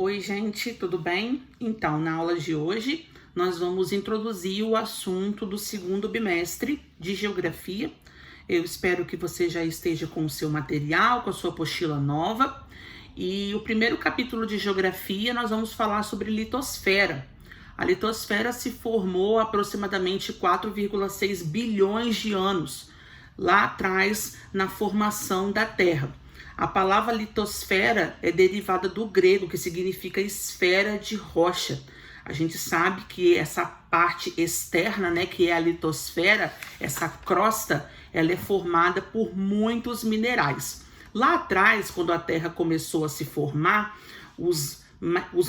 Oi, gente, tudo bem? Então, na aula de hoje, nós vamos introduzir o assunto do segundo bimestre de Geografia. Eu espero que você já esteja com o seu material, com a sua apostila nova. E o primeiro capítulo de Geografia, nós vamos falar sobre litosfera. A litosfera se formou há aproximadamente 4,6 bilhões de anos, lá atrás, na formação da Terra. A palavra litosfera é derivada do grego, que significa esfera de rocha. A gente sabe que essa parte externa, né, que é a litosfera, essa crosta, ela é formada por muitos minerais. Lá atrás, quando a Terra começou a se formar, os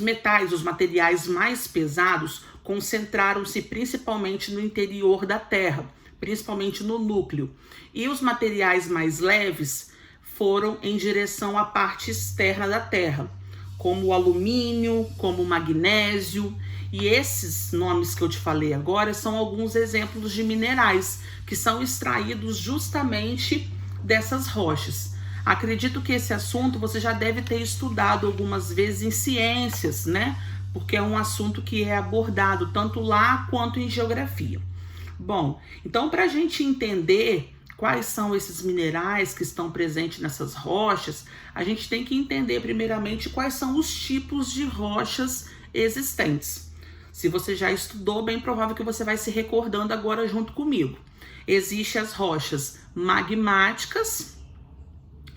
metais, os materiais mais pesados, concentraram-se principalmente no interior da Terra, principalmente no núcleo. E os materiais mais leves foram em direção à parte externa da Terra, como o alumínio, como o magnésio. E esses nomes que eu te falei agora são alguns exemplos de minerais que são extraídos justamente dessas rochas. Acredito que esse assunto você já deve ter estudado algumas vezes em ciências, né? Porque é um assunto que é abordado tanto lá quanto em geografia. Bom, então para a gente entender quais são esses minerais que estão presentes nessas rochas, a gente tem que entender primeiramente quais são os tipos de rochas existentes. Se você já estudou, bem provável que você vai se recordando agora junto comigo. Existem as rochas magmáticas,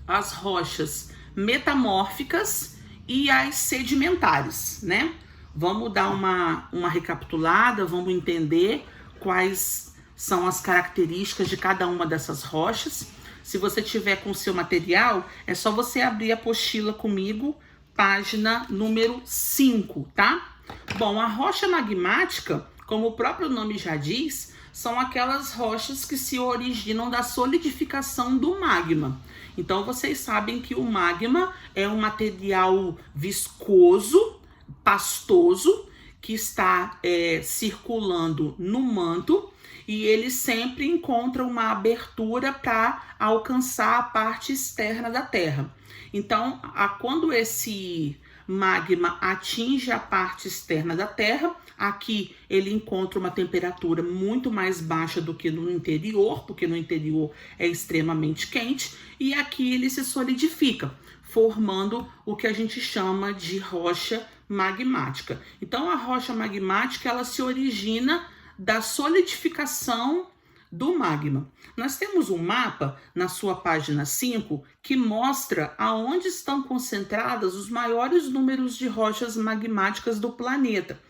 as rochas metamórficas e as sedimentares, né? Vamos dar uma recapitulada, vamos entender quais são as características de cada uma dessas rochas. Se você tiver com o seu material, é só você abrir a apostila comigo, página número 5, tá? Bom, a rocha magmática, como o próprio nome já diz, são aquelas rochas que se originam da solidificação do magma. Então, vocês sabem que o magma é um material viscoso, pastoso, que está circulando no manto, e ele sempre encontra uma abertura para alcançar a parte externa da Terra. Então, quando esse magma atinge a parte externa da Terra, aqui ele encontra uma temperatura muito mais baixa do que no interior, porque no interior é extremamente quente, e aqui ele se solidifica, formando o que a gente chama de rocha magmática. Então, a rocha magmática, ela se origina da solidificação do magma. Nós temos um mapa na sua página 5 que mostra aonde estão concentradas os maiores números de rochas magmáticas do planeta.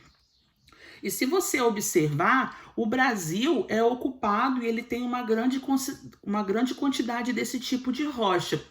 E se você observar, o Brasil é ocupado e ele tem uma grande quantidade desse tipo de rocha.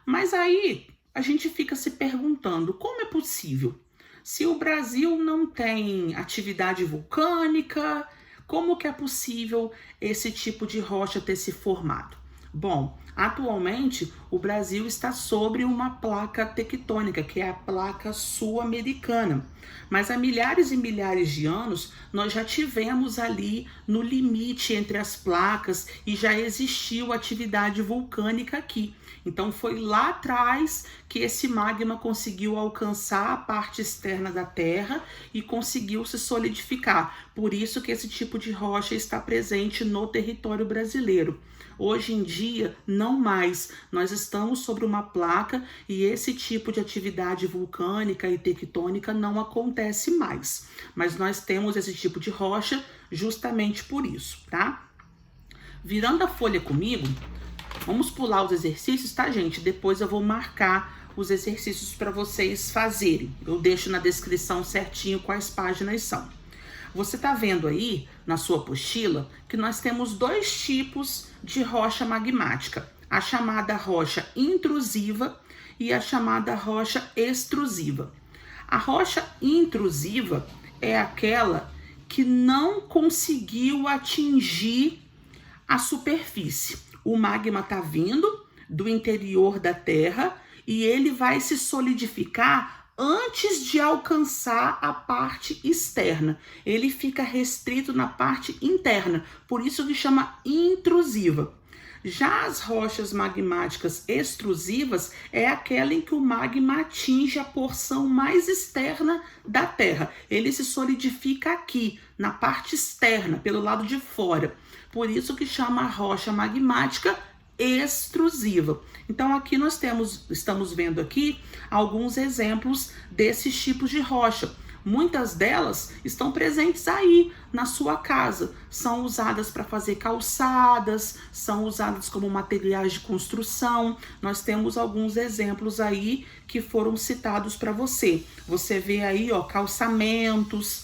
Mas aí a gente fica se perguntando, como é possível? Se o Brasil não tem atividade vulcânica, como que é possível esse tipo de rocha ter se formado? Bom, atualmente o Brasil está sobre uma placa tectônica, que é a placa sul-americana. Mas há milhares e milhares de anos nós já tivemos ali no limite entre as placas e já existiu atividade vulcânica aqui. Então foi lá atrás que esse magma conseguiu alcançar a parte externa da Terra e conseguiu se solidificar. Por isso que esse tipo de rocha está presente no território brasileiro. Hoje em dia, não mais. Nós estamos sobre uma placa e esse tipo de atividade vulcânica e tectônica não acontece mais. Mas nós temos esse tipo de rocha justamente por isso, tá? Virando a folha comigo, vamos pular os exercícios, tá, gente? Depois eu vou marcar os exercícios para vocês fazerem. Eu deixo na descrição certinho quais páginas são. Você tá vendo aí na sua apostila que nós temos dois tipos de rocha magmática: a chamada rocha intrusiva e a chamada rocha extrusiva. A rocha intrusiva é aquela que não conseguiu atingir a superfície. O magma está vindo do interior da Terra e ele vai se solidificar antes de alcançar a parte externa. Ele fica restrito na parte interna, por isso que chama intrusiva. Já as rochas magmáticas extrusivas é aquela em que o magma atinge a porção mais externa da Terra. Ele se solidifica aqui, na parte externa, pelo lado de fora. Por isso que chama a rocha magmática extrusiva. Então aqui nós estamos vendo aqui alguns exemplos desses tipos de rocha. Muitas delas estão presentes aí na sua casa. São usadas para fazer calçadas, são usadas como materiais de construção. Nós temos alguns exemplos aí que foram citados para você. Você vê aí, ó, calçamentos,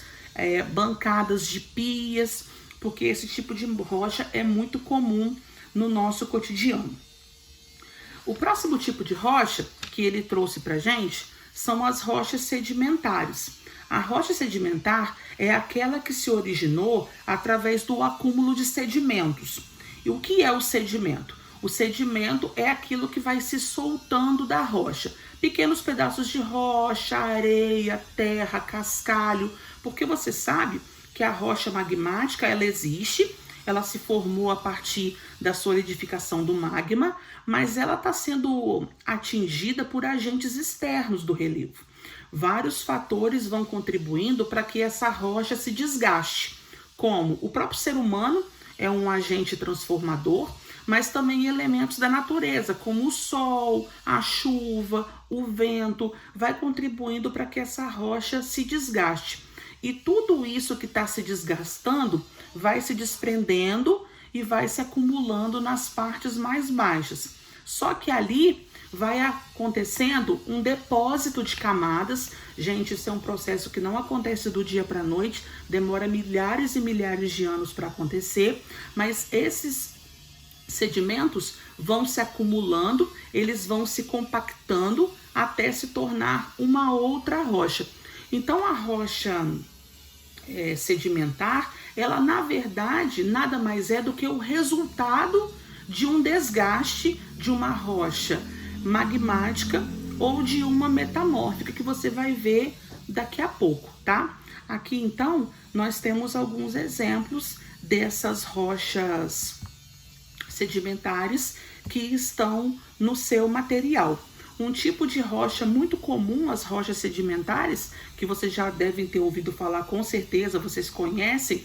bancadas de pias, porque esse tipo de rocha é muito comum no nosso cotidiano. O próximo tipo de rocha que ele trouxe para gente são as rochas sedimentares. A rocha sedimentar é aquela que se originou através do acúmulo de sedimentos. E o que é o sedimento? O sedimento é aquilo que vai se soltando da rocha. Pequenos pedaços de rocha, areia, terra, cascalho. Porque você sabe que a rocha magmática, ela existe, ela se formou a partir da solidificação do magma, mas ela está sendo atingida por agentes externos do relevo. Vários fatores vão contribuindo para que essa rocha se desgaste, como o próprio ser humano é um agente transformador, mas também elementos da natureza, como o sol, a chuva, o vento, vai contribuindo para que essa rocha se desgaste. E tudo isso que está se desgastando vai se desprendendo e vai se acumulando nas partes mais baixas. Só que ali vai acontecendo um depósito de camadas. Gente, isso é um processo que não acontece do dia para a noite, demora milhares e milhares de anos para acontecer, mas esses sedimentos vão se acumulando, eles vão se compactando até se tornar uma outra rocha. Então a rocha sedimentar, ela na verdade nada mais é do que o resultado de um desgaste de uma rocha magmática ou de uma metamórfica, que você vai ver daqui a pouco, tá? Aqui então nós temos alguns exemplos dessas rochas sedimentares que estão no seu material. Um tipo de rocha muito comum, as rochas sedimentares, que vocês já devem ter ouvido falar, com certeza vocês conhecem,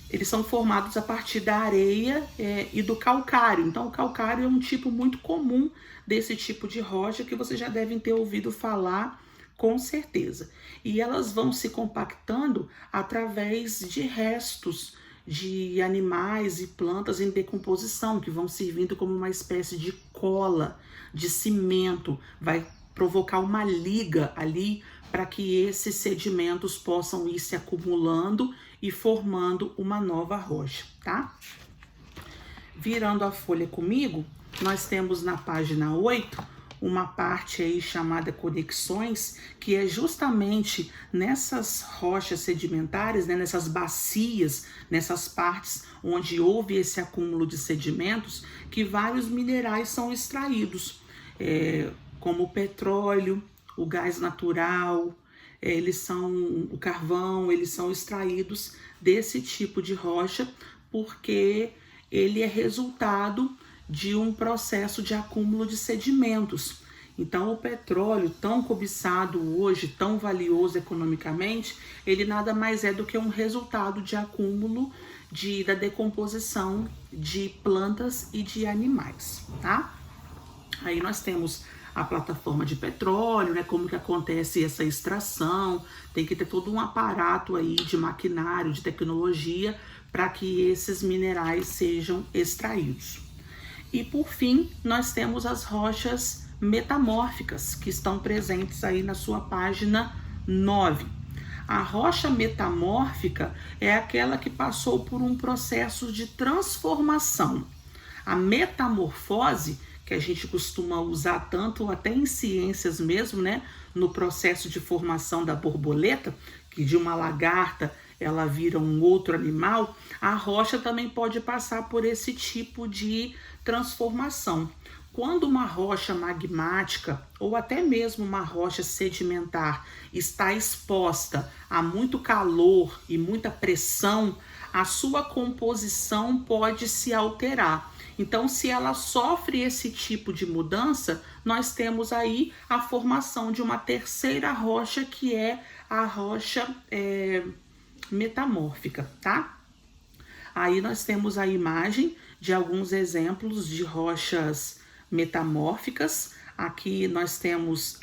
eles são formados a partir da areia e do calcário. Então, o calcário é um tipo muito comum desse tipo de rocha que vocês já devem ter ouvido falar, com certeza. E elas vão se compactando através de restos de animais e plantas em decomposição, que vão servindo como uma espécie de cola, de cimento, vai provocar uma liga ali para que esses sedimentos possam ir se acumulando e formando uma nova rocha, tá? Virando a folha comigo, nós temos na página 8 uma parte aí chamada conexões, que é justamente nessas rochas sedimentares, né, nessas bacias, nessas partes onde houve esse acúmulo de sedimentos, que vários minerais são extraídos, como o petróleo, o gás natural, o carvão, eles são extraídos desse tipo de rocha, porque ele é resultado de um processo de acúmulo de sedimentos. Então, o petróleo, tão cobiçado hoje, tão valioso economicamente, ele nada mais é do que um resultado de acúmulo da decomposição de plantas e de animais, tá? Aí nós temos a plataforma de petróleo, né? Como que acontece essa extração, tem que ter todo um aparato aí de maquinário, de tecnologia, para que esses minerais sejam extraídos. E por fim, nós temos as rochas metamórficas, que estão presentes aí na sua página 9. A rocha metamórfica é aquela que passou por um processo de transformação. A metamorfose, que a gente costuma usar tanto até em ciências mesmo, né? No processo de formação da borboleta, que de uma lagarta ela vira um outro animal, a rocha também pode passar por esse tipo de transformação. quando uma rocha magmática ou até mesmo uma rocha sedimentar está exposta a muito calor e muita pressão, a sua composição pode se alterar. Então, se ela sofre esse tipo de mudança, nós temos aí a formação de uma terceira rocha, que é a rocha metamórfica, tá? Aí nós temos a imagem de alguns exemplos de rochas metamórficas. Aqui nós temos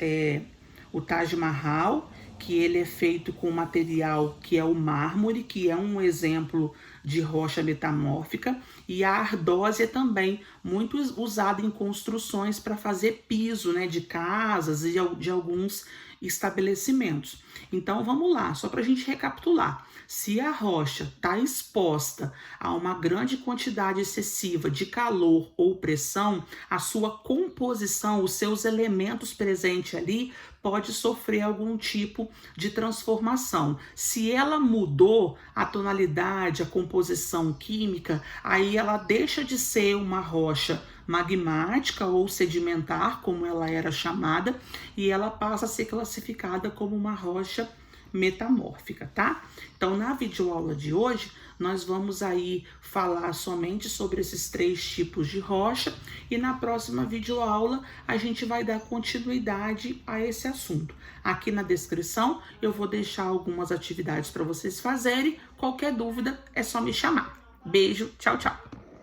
o Taj Mahal, que ele é feito com material que é o mármore, que é um exemplo de rocha metamórfica, e a ardósia também, muito usada em construções para fazer piso, né, de casas e de alguns estabelecimentos. Então vamos lá, só para a gente recapitular. Se a rocha está exposta a uma grande quantidade excessiva de calor ou pressão, a sua composição, os seus elementos presentes ali, pode sofrer algum tipo de transformação. Se ela mudou a tonalidade, a composição química, aí ela deixa de ser uma rocha magmática ou sedimentar, como ela era chamada, e ela passa a ser classificada como uma rocha metamórfica, tá? Então, na videoaula de hoje, nós vamos aí falar somente sobre esses 3 tipos de rocha, e na próxima videoaula a gente vai dar continuidade a esse assunto. Aqui na descrição eu vou deixar algumas atividades para vocês fazerem. Qualquer dúvida é só me chamar. Beijo, tchau, tchau!